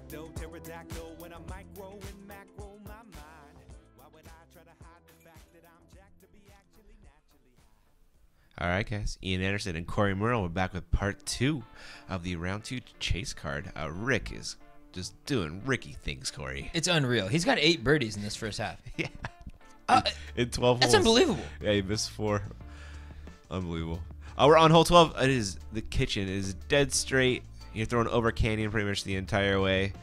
facto, pterodactyl when I'm micro and macro my mind. Why would I try to hide the fact that I'm jacked to be actually naturally high? All right, guys. Ian Anderson and Corey Merle. We're back with part 2 of the round 2 chase card. Rick is just doing Ricky things, Corey. It's unreal. He's got 8 birdies in this first half. Yeah. In 12 That's holes. unbelievable. Yeah, he missed 4. Unbelievable. We're on hole 12. It is the kitchen. It is dead straight. You're throwing over canyon pretty much the entire way,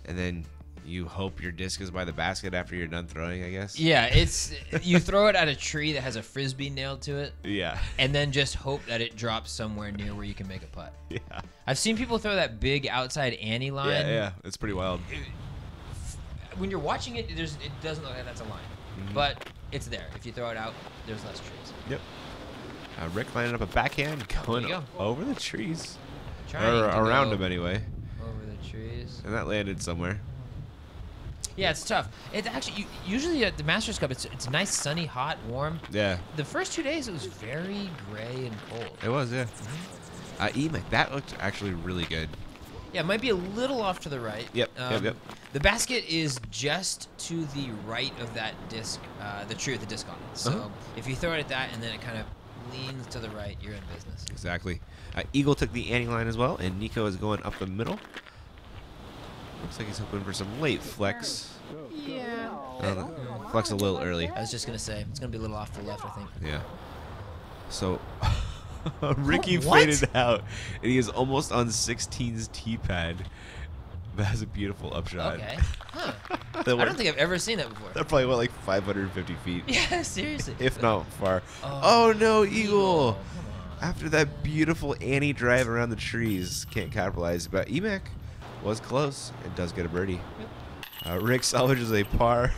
and then you hope your disc is by the basket after you're done throwing, I guess. Yeah, it's you throw it at a tree that has a frisbee nailed to it, Yeah. and then just hope that it drops somewhere near where you can make a putt. Yeah. I've seen people throw that big outside ante line. Yeah. It's pretty wild. When you're watching it, it doesn't look like that's a line, but it's there. If you throw it out, there's less trees. Yep. Rick lining up a backhand going There you go. over the trees. Trying Or to around go him anyway. over the trees. And that landed somewhere. Yeah, it's tough. It's actually usually at the Masters Cup, it's nice, sunny, hot, warm. Yeah. The first 2 days, it was very gray and cold. It was, yeah. Emic, that looked actually really good. Yeah, it might be a little off to the right. Yep. The basket is just to the right of that disc, the tree with the disc on it. So if you throw it at that and then it kind of leans to the right, you're in business. Exactly. Eagle took the ante line as well, and Nico is going up the middle. Looks like he's hoping for some late flex. Yeah. Flex a little early. I was just going to say, it's going to be a little off to the left, I think. Yeah. So, Ricky What? faded out, and he is almost on 16's tee pad. That's a beautiful upshot. Okay. Huh. I That don't think I've ever seen that before. That probably went like 550 feet. Yeah, seriously. If not far. Oh, Oh, no, Eagle. Come on. After that beautiful Annie drive around the trees, can't capitalize. But Emac was close and does get a birdie. Rick salvages a par.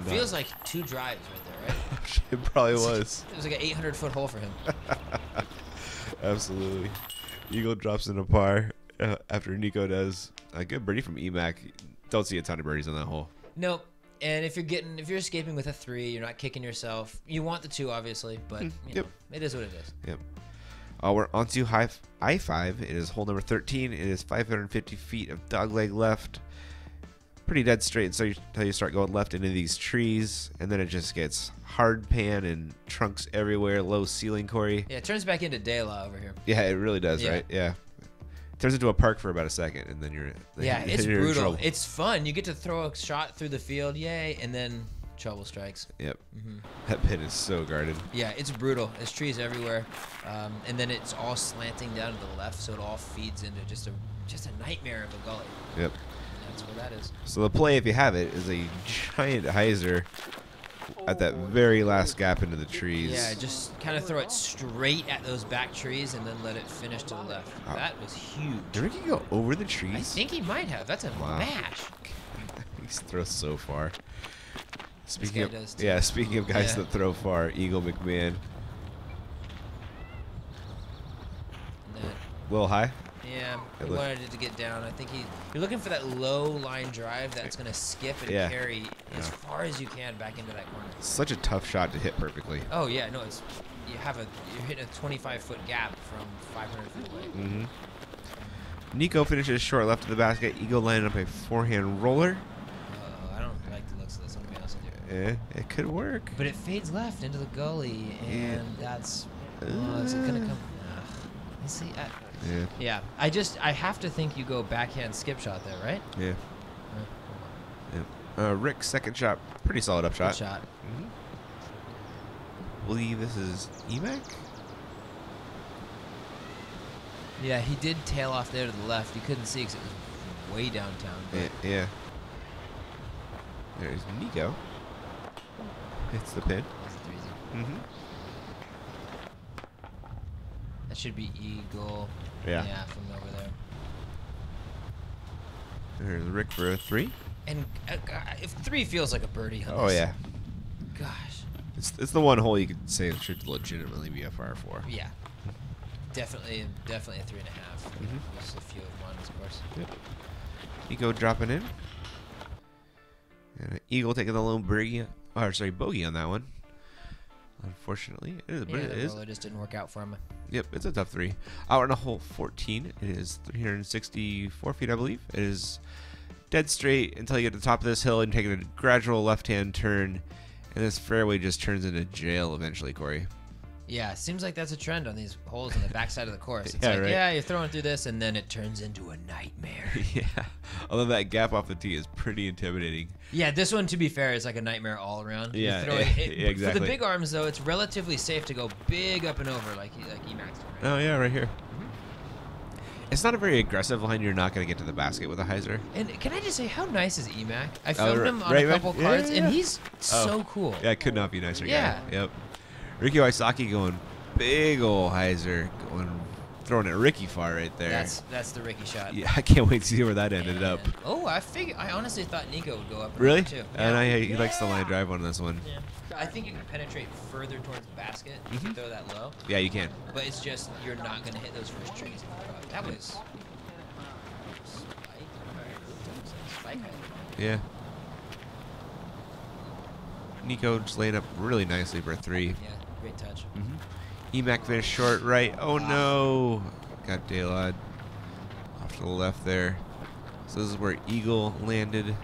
Feels like 2 drives right there, right? It probably was. It was like an 800-foot hole for him. Absolutely. Eagle drops in a par after Nico does a good birdie from Emac. Don't see a ton of birdies on that hole. Nope. And if you're escaping with a 3, you're not kicking yourself. You want the 2, obviously, but you know, it is what it is. Yep. We're on to I-5. It is hole number 13. It is 550 feet of dogleg left. Pretty dead straight until you start going left into these trees, and then it just gets hard pan and trunks everywhere, low ceiling, Corey. Yeah, it turns back into De La over here. Yeah, it really does, Yeah. right? Yeah. It turns into a park for about a second, and then you're Yeah, it's you're in brutal. trouble. It's fun. You get to throw a shot through the field, yay, and then trouble strikes. Yep. That pin is so guarded. Yeah, it's brutal. There's trees everywhere, and then it's all slanting down to the left, so it all feeds into just a nightmare of a gully. Yep. And that's where that is. So the play, if you have it, is a giant hyzer at that very last gap into the trees. Yeah, just kind of throw it straight at those back trees and then let it finish to the left. That was huge. Did Ricky go over the trees? I think he might have. That's a Wow. mash. He throws so far. Speaking guy of does too. yeah, speaking of guys Yeah. that throw far, Eagle McMahon. And A little high. yeah, It he looked- wanted it to get down. I think you're looking for that low line drive that's going to skip and Yeah. carry as Yeah. far as you can back into that corner. Such a tough shot to hit perfectly. Oh yeah, no, you're hitting a 25-foot gap from 500 feet away. Mm-hmm. Nico finishes short left of the basket. Eagle lining up a forehand roller. I don't like the looks of this. I'm gonna be honest with you. It could work. But it fades left into the gully, and that's is it gonna come? You see, Yeah. yeah. I have to think you go backhand skip shot there, right? Yeah. Yeah. Rick's second shot, pretty solid upshot. Good shot. Believe this is Emac. Yeah, he did tail off there to the left. You couldn't see because it was way downtown. But Yeah. There's Nico. Hits the pin. that's easy. That should be Eagle. Yeah. Yeah, from over there. There's Rick for a 3. And if 3 feels like a birdie. On Oh this, yeah. Gosh. It's the one hole you could say it should legitimately be a par 4. Yeah. Definitely a 3.5. Mhm. Just a few of ones, of course. Yep. Nico dropping in. And Eagle taking the lone bogey on that one. Unfortunately, it is. But Yeah, it the is. roller just didn't work out for him. Yep, it's a tough 3. Out on a hole 14, it is 364 feet, I believe. It is dead straight until you get to the top of this hill and take a gradual left-hand turn, and this fairway just turns into jail eventually, Corey. Yeah, seems like that's a trend on these holes on the backside of the course. It's Yeah, like, right. yeah, you're throwing through this, and then it turns into a nightmare. Yeah, although that gap off the tee is pretty intimidating. Yeah, this one, to be fair, is like a nightmare all around. You're Yeah, throwing yeah, exactly. For the big arms, though, it's relatively safe to go big up and over like Emax did. Right? Oh, yeah, right here. It's not a very aggressive line. You're not going to get to the basket with a hyzer. And can I just say, how nice is Emac? I filmed him on right, a couple right. cards, Yeah, yeah, and yeah. he's so cool. Yeah, it could not be nicer. Yeah. Guy. Yep. Ricky Wysocki going big ol' hyzer, throwing it Ricky far right there. That's the Ricky shot. Yeah, I can't wait to see where that ended up. Oh, I honestly thought Nico would go up. Really? Too. And he likes the line drive on this one. Yeah. I think you can penetrate further towards the basket if you throw that low. Yeah, you can. But it's just you're not going to hit those first trees. That was spike height. Yeah. Nico just laying up really nicely for a 3. Yeah, great touch. Emac finished short right. Oh no! Got Daylod off to the left there. So this is where Eagle landed.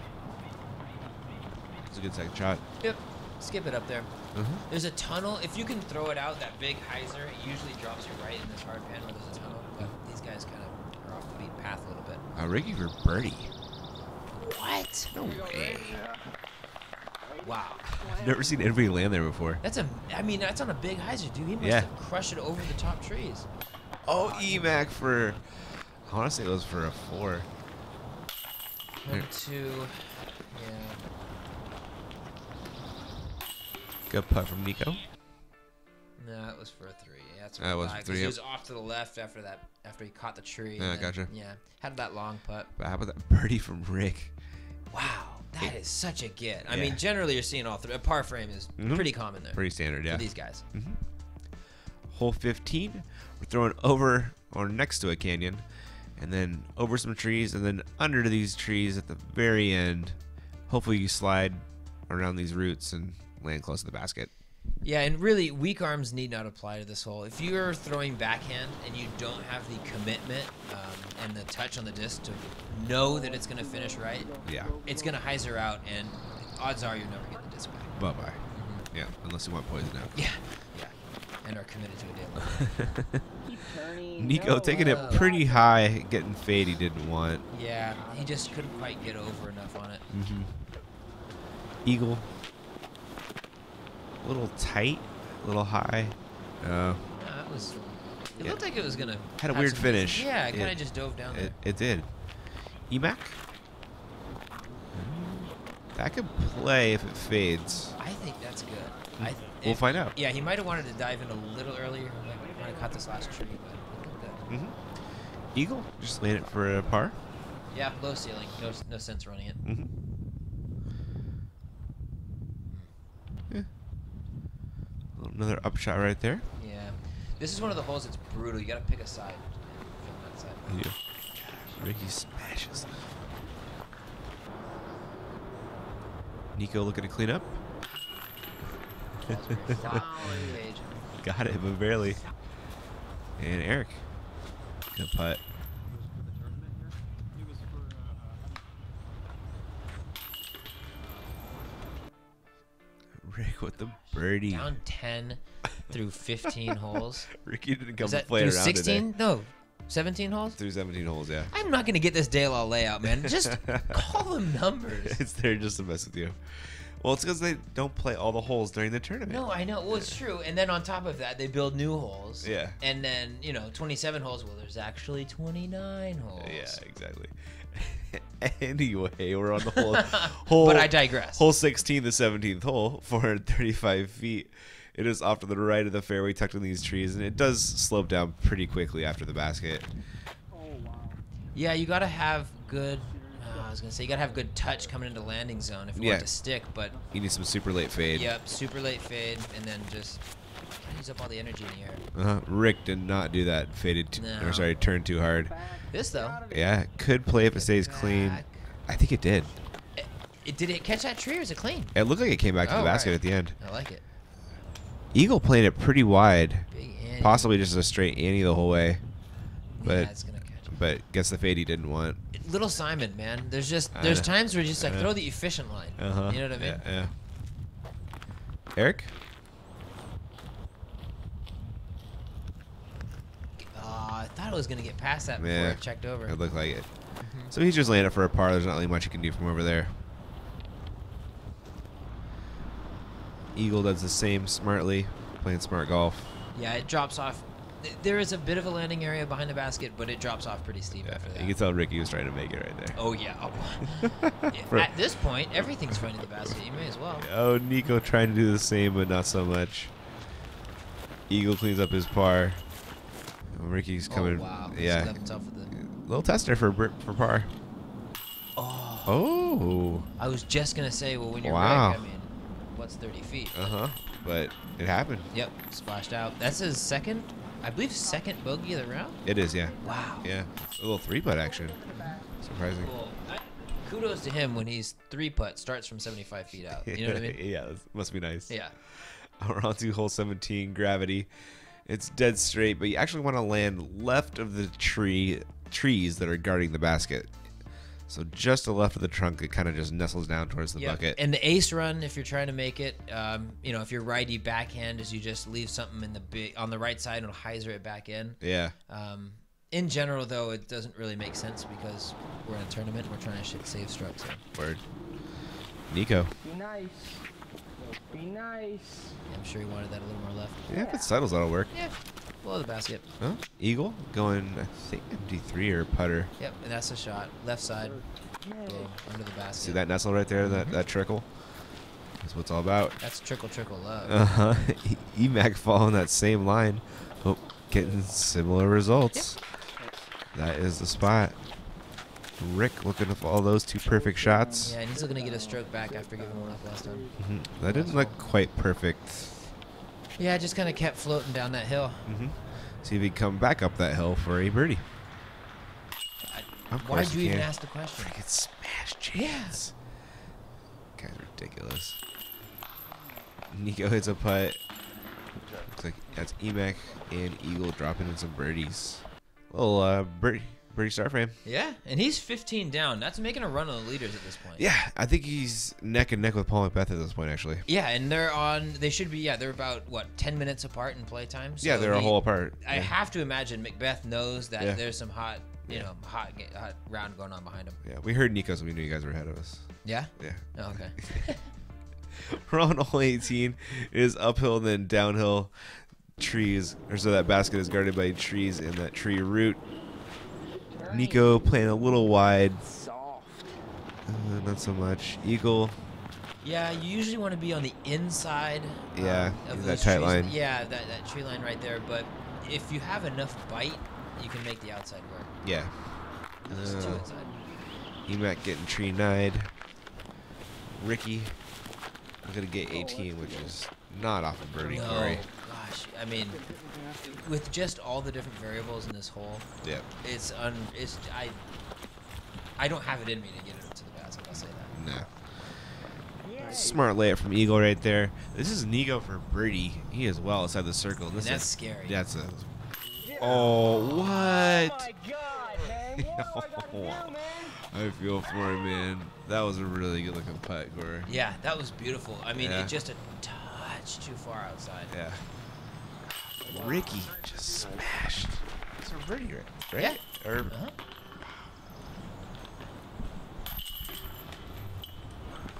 It's a good second shot. Yep. Skip it up there. Uh-huh. There's a tunnel. If you can throw it out, that big hyzer, it usually drops you right in this hard pan where there's a tunnel. But these guys kind of are off the beaten path a little bit. Ricky for birdie. What? No way. Wow. I've never seen anybody land there before. That's on a big hyzer, dude. He must Yeah. have crushed it over the top trees. Oh, Emac for, I want to say it was for a 4. 1, 2, yeah. Good putt from Nico. No, it was for a 3. Yeah, that's That was why, 'cause 3, He yep. was off to the left after he caught the tree. Yeah, and then, gotcha. Yeah, had that long putt. But how about that birdie from Rick? Wow, that is such a get. I Yeah. mean, generally you're seeing all 3. A par frame is pretty common there Pretty standard, yeah. for these guys. Hole 15, we're throwing over or next to a canyon, and then over some trees, and then under these trees at the very end. Hopefully you slide around these roots and land close to the basket. Yeah, and really, weak arms need not apply to this hole. If you're throwing backhand and you don't have the commitment and the touch on the disc to know that it's going to finish right, Yeah. it's going to hyzer out, and odds are you'll never get the disc back. Bye-bye. Yeah, unless you want poison out. Yeah, yeah, and are committed to a daily. Nico taking it pretty high, getting fade he didn't want. Yeah, he just couldn't quite get over enough on it. Eagle. A little tight, a little high. It looked like it was gonna. Had a have weird some- finish. Yeah, it kind It- of just dove down there. It did. Emac? That could play if it fades. I think that's good. We'll find out. Yeah, he might have wanted to dive in a little earlier. He might have caught this last tree, but it looked good. Eagle? Just land it for a par? Yeah, low ceiling. No sense running it. Yeah. Another upshot right there. Yeah. This is one of the holes that's brutal. You got to pick a side. From that side. Yeah. Ricky smashes. Nico looking to clean up. Page. Got it, but barely. And Eric. Good putt. Rick with the birdie. Down 10 through 15 holes. Ricky didn't come Is to that play through around 16? today. No, 17 holes? Through 17 holes, yeah. I'm not going to get this day law layout, man. Just call them numbers. It's there just to mess with you. Well, it's because they don't play all the holes during the tournament. No, I know. Well, it's true. And then on top of that, they build new holes. Yeah. And then, 27 holes. Well, there's actually 29 holes. Yeah, exactly. Anyway, we're on the hole. But I digress. Hole 16, the 17th hole, 435 feet. It is off to the right of the fairway, tucked in these trees, and it does slope down pretty quickly after the basket. Yeah, you got to have good. I was gonna say you gotta have good touch coming into landing zone if you want it to stick, but You need some super late fade. yep, super late fade, and then just use up all the energy in the air. Rick did not do that. Faded, No. turned too hard. This though, Yeah, could play if it stays clean. back. I think it did. Did it catch that tree or is it clean? It looked like it came back to the Oh, basket right. at the end. I like it. Eagle playing it pretty wide. Big Annie. Possibly just a straight Annie the whole way. But Yeah, it's gonna catch him. but gets the fade he didn't want. Little Simon, man. There's know. times where you just like I know. throw the efficient line. Uh-huh. You know what I mean? Yeah. Eric? I thought it was gonna get past that before Yeah. it checked over. It looked like it. So he's just landing for a par. There's not really much you can do from over there. Eagle does the same smartly, playing smart golf. Yeah, it drops off. There is a bit of a landing area behind the basket, but it drops off pretty steep after that. You can tell Ricky was trying to make it right there. Oh yeah. At this point, everything's finding the basket. You may as well. Oh, Nico trying to do the same, but not so much. Eagle cleans up his par. Ricky's coming. Oh wow. Yeah. He left himself with the... Little tester for par. Oh. Oh. I was just gonna say, well, when you're Wow. Rick, I mean, what's 30 feet? But it happened. Yep, splashed out. That's his second, I believe, second bogey of the round. It is, yeah. Wow. Yeah. A little 3-putt action. Surprising. Cool. Kudos to him when he's 3-putt, starts from 75 feet out. You know what I mean? Yeah, that must be nice. Yeah. We're on to hole 17, gravity. It's dead straight, but you actually want to land left of the trees that are guarding the basket. So just to the left of the trunk, it kind of just nestles down towards the bucket. And the ace run, if you're trying to make it, you know, if you're righty backhand, is you just leave something in the on the right side and it'll hyzer it back in. Yeah. In general, though, it doesn't really make sense because we're in a tournament and we're trying to save strokes. So. Word. Nico. Be nice. Be nice. Yeah, I'm sure he wanted that a little more left. Yeah, if it settles, that'll work. Yeah, below the basket. Oh, Eagle going, I think, MD3 or putter. Yep, and that's a shot. Left side, go under the basket. See that nestle right there, that trickle? That's what it's all about. That's trickle love. Uh-huh. EMAC following that same line. Oh, getting similar results. That is the spot. Rick looking to follow those 2 perfect shots. Yeah, and he's still going to get a stroke back after giving one up last time. That didn't look quite perfect. Yeah, just kind of kept floating down that hill. See if he can come back up that hill for a birdie. Of Why course did you he even can. ask the question? Freaking smash chance. Guy's ridiculous. Nico hits a putt. Looks like that's EMAC and Eagle dropping in some birdies. Little birdie start for him. Yeah, and he's 15 down. That's making a run on the leaders at this point. Yeah, I think he's neck and neck with Paul McBeth at this point, actually. Yeah, and they should be, yeah, they're about, what, 10 minutes apart in playtime? So Yeah, they're a hole apart. I Yeah. have to imagine McBeth knows that Yeah. there's some hot, you Yeah. know, hot round going on behind him. Yeah, we heard Nico, so we knew you guys were ahead of us. Yeah? Yeah. Oh, okay. We're on hole 18. It is uphill and then downhill. Trees, or so that basket is guarded by trees and that tree root. Nico playing a little wide. Soft. Not so much. Eagle. Yeah, you usually want to be on the inside Yeah, of that those tight trees. line. Yeah, that tree line right there. But if you have enough bite, you can make the outside work. Yeah. Just 2 inside. EMAC getting tree nied. Ricky. I'm going to get 18, which is not off of birdie, No, Corey. gosh. I mean, with just all the different variables in this hole, Yeah. I don't have it in me to get it to the basket. I'll say that. No. Smart layup from Eagle right there. This is Nico for birdie. He is well outside the circle. This And that's is scary. That's a. Oh, what? Oh my God, man. What do I got to do, man? I feel for him, man. That was a really good looking putt, Corey. Yeah, that was beautiful. I mean, Yeah. it just a touch too far outside. Yeah. Ricky just smashed. It's a birdie, right? Yeah. Or, Uh-huh.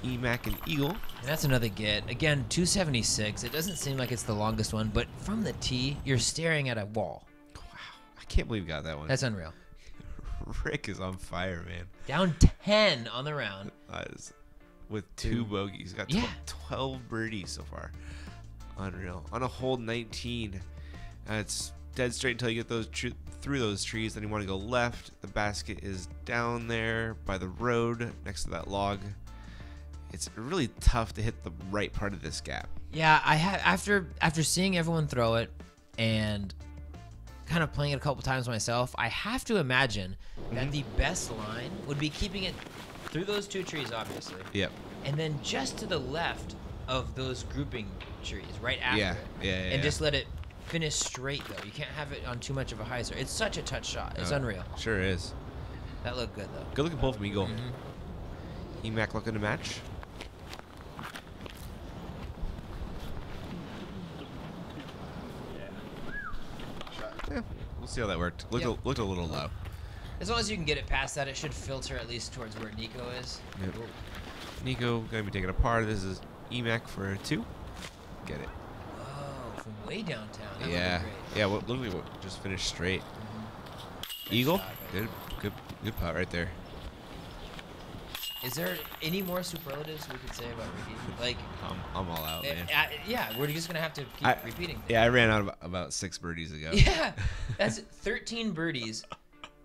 EMAC and Eagle. And that's another get. Again, 276. It doesn't seem like it's the longest one, but from the tee, you're staring at a wall. Wow. I can't believe we got that one. That's unreal. Rick is on fire, man. Down 10 on the round. With 2 bogeys. Got Yeah. 12 birdies so far. Unreal. On a hole 19. It's dead straight until you get those through those trees. Then you want to go left. The basket is down there by the road next to that log. It's really tough to hit the right part of this gap. Yeah, I had after seeing everyone throw it and kind of playing it a couple times myself, I have to imagine that the best line would be keeping it through those 2 trees, obviously. Yep. And then just to the left, of those grouping trees right after Yeah, it. yeah, And just let it finish straight, though. You can't have it on too much of a hyzer. It's such a touch shot. It's unreal. Sure is. That looked good, though. Good looking pull from Eagle. Mm-hmm. Emac looking to match. Yeah, we'll see how that worked. Looked a little low. As long as you can get it past that, it should filter at least towards where Nico is. Yep. Nico gonna be taking a par. This is Emac for a 2. Get it. Whoa, from way downtown. That Yeah. looked great. Yeah, what literally what just finished straight. Nice Eagle. shot right Good putt right there. Is there any more superlatives we could say about Ricky? Like, I'm all out, man. yeah, we're just gonna have to keep repeating things. Yeah, I ran out of about 6 birdies ago. Yeah, that's 13 birdies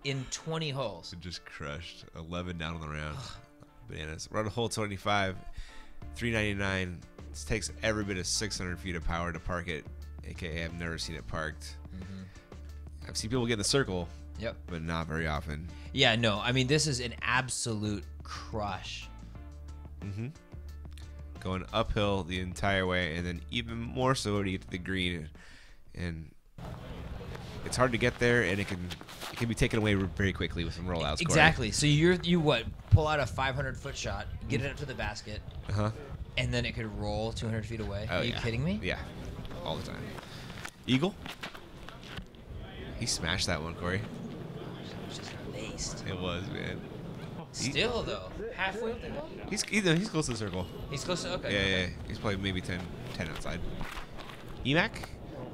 in 20 holes. It just crushed. 11 down on the round. Bananas. We're on hole 25, 399. This takes every bit of 600 feet of power to park it. AKA, I've never seen it parked. I've seen people get in the circle, Yep. but not very often. Yeah, no, I mean, this is an absolute crush. Going uphill the entire way, and then even more so to get to the green. And it's hard to get there, and it can be taken away very quickly with some rollouts. Exactly. So you what? Pull out a 500-foot shot, get it up to the basket, and then it could roll 200 feet away. Oh, Are you yeah. kidding me? Yeah, all the time. Eagle. He smashed that one, Corey. It was just laced. It was, man. Still though, halfway up the hill. He's close to the circle. He's close to okay. Yeah. He's probably maybe 10 outside. Emac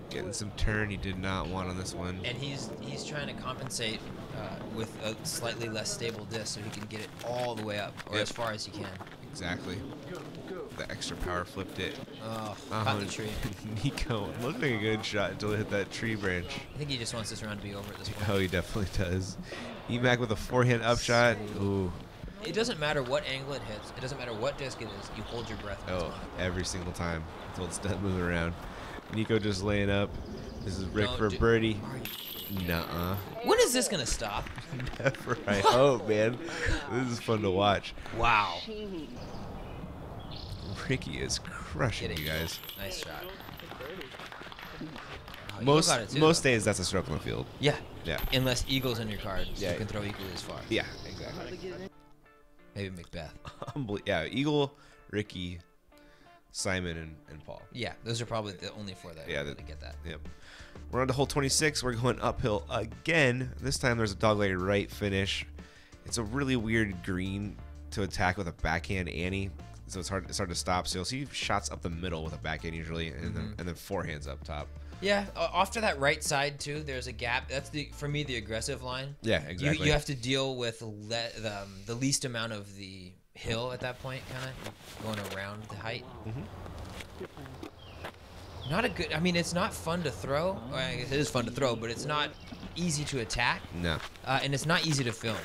getting some turn he did not want on this one. And he's trying to compensate with a slightly less stable disc so he can get it all the way up or as far as he can. Exactly. The extra power flipped it. Oh, caught the tree. Nico looked like a good shot until it hit that tree branch. I think he just wants this round to be over at this point. Oh, he definitely does. Emac with a forehand upshot. Ooh. It doesn't matter what angle it hits. It doesn't matter what disc it is. You hold your breath. When it's Oh, on. every single time until it's done moving around. Nico just laying up. This is Rick No, for birdie. Are you- Nuh-uh. When is this gonna stop? Never. I hope, man. This is fun to watch. Wow. Ricky is crushing Get it. you guys. Nice shot. Oh, Eagle got it too, Most though. days that's a stroke on the field. Yeah. Yeah. Unless Eagle's in your card, Yeah. you can throw equally as far. Yeah, exactly. Maybe Macbeth. Yeah, Eagle, Ricky, Simon, and Paul. Yeah, those are probably the only 4 that Yeah, really get that. Yep. We're on to hole 26. We're going uphill again. This time there's a dogleg right finish. It's a really weird green to attack with a backhand Annie, so it's hard to stop. So you'll see shots up the middle with a backhand usually, and then forehands up top. Yeah, off to that right side too. There's a gap. That's for me the aggressive line. Yeah, exactly. You have to deal with the least amount of the hill at that point, kind of going around the height. Not a good. I mean, it's not fun to throw. Well, I guess it is fun to throw, but it's not easy to attack, No, and it's not easy to film.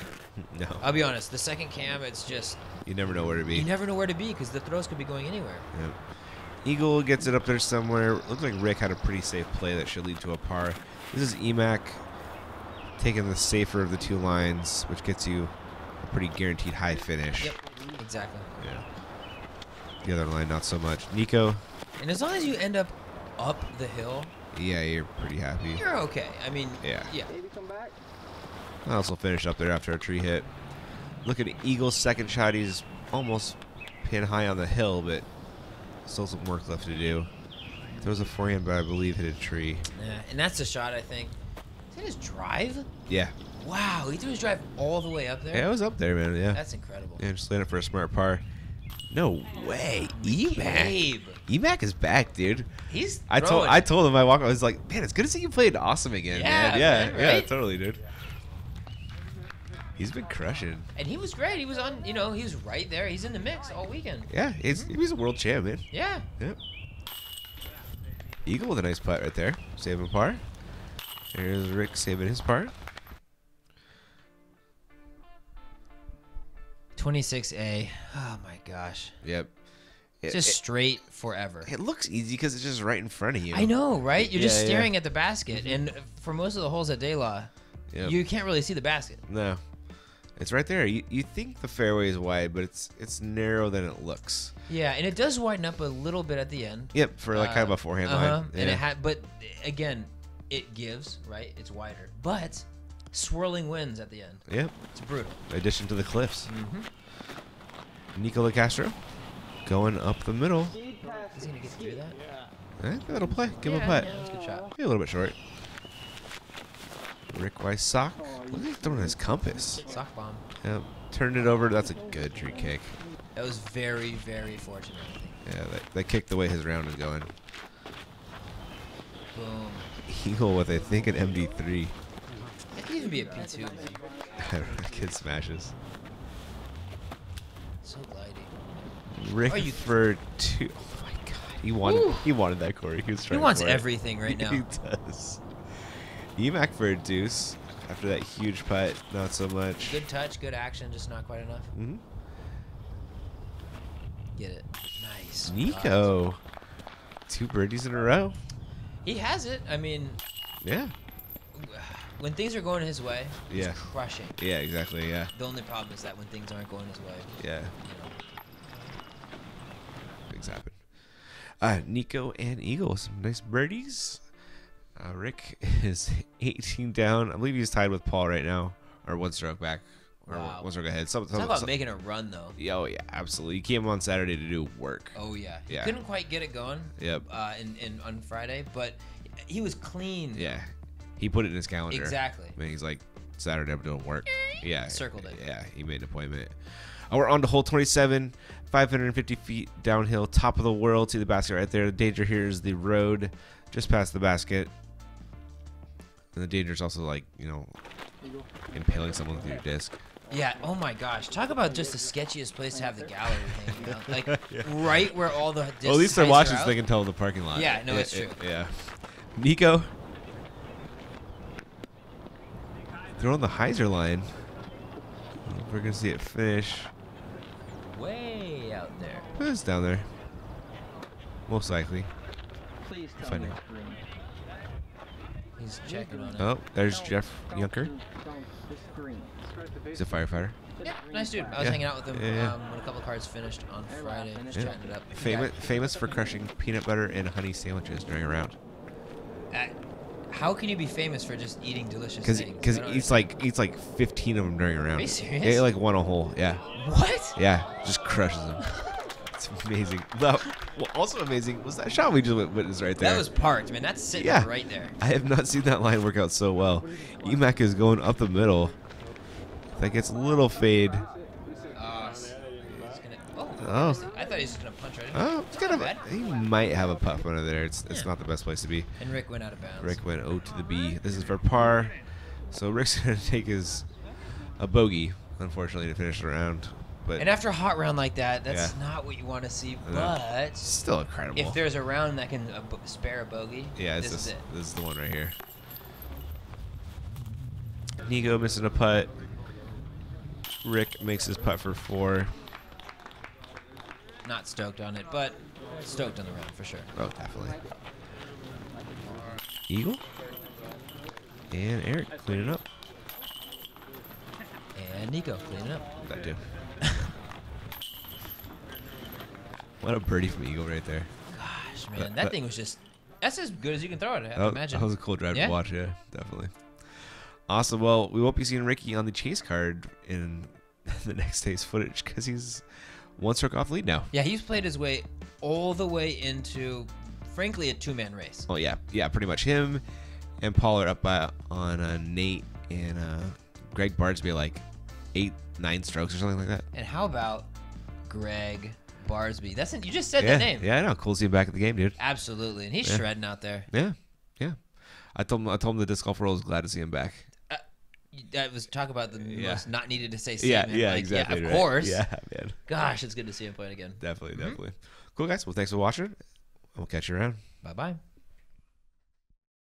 no. I'll be honest. The second cam, it's just You never know where to be. you never know where to be because the throws could be going anywhere. Yep. Eagle gets it up there somewhere. Looks like Rick had a pretty safe play that should lead to a par. This is Emac taking the safer of the 2 lines, which gets you a pretty guaranteed high finish. Yep, exactly. Yeah. The other line, not so much. Nico, And as long as you end up the hill, yeah, you're pretty happy. you're okay. I mean, Yeah. Baby, come back. I also finished up there after a tree hit. Look at Eagle's second shot. He's almost pin high on the hill, but still some work left to do. There was a forehand, but I believe hit a tree. Yeah, and that's the shot, I think. Is that his drive? Yeah. Wow, he threw his drive all the way up there? Yeah, it was up there, man. Yeah. That's incredible. Yeah, just landed for a smart par. No way. Emac. McCabe. Emac is back, dude. He's I throwing. told him I was like, man, it's good to see you playing awesome again, Yeah, man. Yeah, man, yeah, right? totally, dude. He's been crushing. And he was great. He was on, he was right there. He's in the mix all weekend. Yeah, he was a world champ, man. Yeah. Yep. Eagle with a nice putt right there. Saving par. There's Rick saving his par. 26A. Oh my gosh. Yep. Just straight forever. It looks easy because it's just right in front of you. I know, right? You're just Yeah, yeah. staring at the basket. And for most of the holes at De La, Yep. you can't really see the basket. No. It's right there. You think the fairway is wide, but it's narrow than it looks. Yeah, and it does widen up a little bit at the end. Yep, for like kind of a forehand line. Yeah. And it had, but again, it gives, right? It's wider, but swirling winds at the end. Yep. It's brutal. Addition to the cliffs. Nico Locastro going up the middle. Is he gonna get through that? That'll play. Give him a putt. Yeah, that's a good shot. Be a little bit short. Rick Wysocki. Look at him throwing his compass. Sock bomb. Yep. Turned it over. That's a good tree kick. That was very, very fortunate, I think. Yeah, they kicked the way his round is going. Boom. Eagle with, I think, an MD3. That could even be a P2, man. Kid smashes. So gliding. Rick Are you- for 2. Oh my god. He wanted that, Corey. He was He trying wants for it. everything right now. He does. Emac for a deuce. After that huge putt, not so much. Good touch, good action, just not quite enough. Mm-hmm. Get it. Nice. Nico. 2 birdies in a row. He has it. I mean, Yeah. when things are going his way, he's Yeah. crushing. Yeah, exactly. Yeah. The only problem is that when things aren't going his way, Yeah. you know. Things happen. Nico and Eagle with some nice birdies. Rick is 18 down. I believe he's tied with Paul right now, or 1 stroke back, or Wow. 1 stroke ahead. Talk about making a run, though. Oh yeah, absolutely. He came on Saturday to do work. Oh yeah. He Yeah. couldn't quite get it going. Yep. In on Friday, but he was clean. Yeah. He put it in his calendar. Exactly. I mean, he's like, Saturday I'm doing work. Yeah. Circled it. Yeah, he made an appointment. We're on to hole 27, 550 feet downhill, top of the world. See the basket right there. The danger here is the road just past the basket. And the danger is also, like, you know, impaling someone with your disc. Yeah. Oh my gosh. Talk about just the sketchiest place to have the gallery hanging out. Like right where all the. Well, at least they're heights watching are so out. they can tell the parking lot. Yeah, no, it's true. Yeah. Nico. Throwing the hyzer line. We're going to see it finish. Way out there. It's down there. Most likely. Please tell Find me it. it's green. He's checking on it. Oh, there's Jeff Yunker. It's green. He's a firefighter. Yeah, nice dude. I was Yeah. hanging out with him Yeah. when a couple of cards finished on Friday. Just Yeah. chatting it up. Famous for crushing peanut butter and honey sandwiches during a round. How can you be famous for just eating delicious Because things? I don't eats like 15 of them during a round. Are you serious? Yeah, like 1 a hole. Yeah. What? Yeah, just crushes them. It's amazing. Well, also amazing was that shot we just witnessed right there. That was parked, man. That's sitting Yeah. right there. I have not seen that line work out so well. Emac is going up the middle. That gets a little fade. Oh. I thought he was just gonna punch right in. Oh, it's kind of. bad. He might have a puff under there. It's not the best place to be. And Rick went out of bounds. Rick went O to the B. This is for par. So Rick's gonna take a bogey, unfortunately, to finish the round. But And after a hot round like that, that's Yeah. not what you want to see. I know. But still incredible. if there's a round that can spare a bogey, Yeah, this is it. This is the one right here. Nico missing a putt. Rick makes his putt for 4. Not stoked on it, but stoked on the round for sure. Oh, definitely. Eagle. And Eric cleaning up. And Nico cleaning up. That too. What a birdie from Eagle right there. Gosh, man, that thing was just—that's as good as you can throw it. I have to That imagine. was a cool drive Yeah. to watch. Yeah, definitely. Awesome. Well, we won't be seeing Ricky on the chase card in the next day's footage because he's 1 stroke off lead now. Yeah, he's played his way all the way into, frankly, a 2-man race. Oh yeah, pretty much him and Paul are up on Nate and Greg Bardsby like 8-9 strokes or something like that. And how about Greg Barsby? You just said Yeah, that name. yeah, I know. Cool to see him back at the game, dude. Absolutely, and he's Yeah. shredding out there. Yeah. I told him the disc golf world was glad to see him back. That was talk about the Yeah. most not needed to say Yeah, statement. yeah, Like, exactly. Yeah, of right. course. Yeah, man. Gosh, it's good to see him playing again. Definitely. Cool, guys. Well, thanks for watching. We'll catch you around. Bye bye.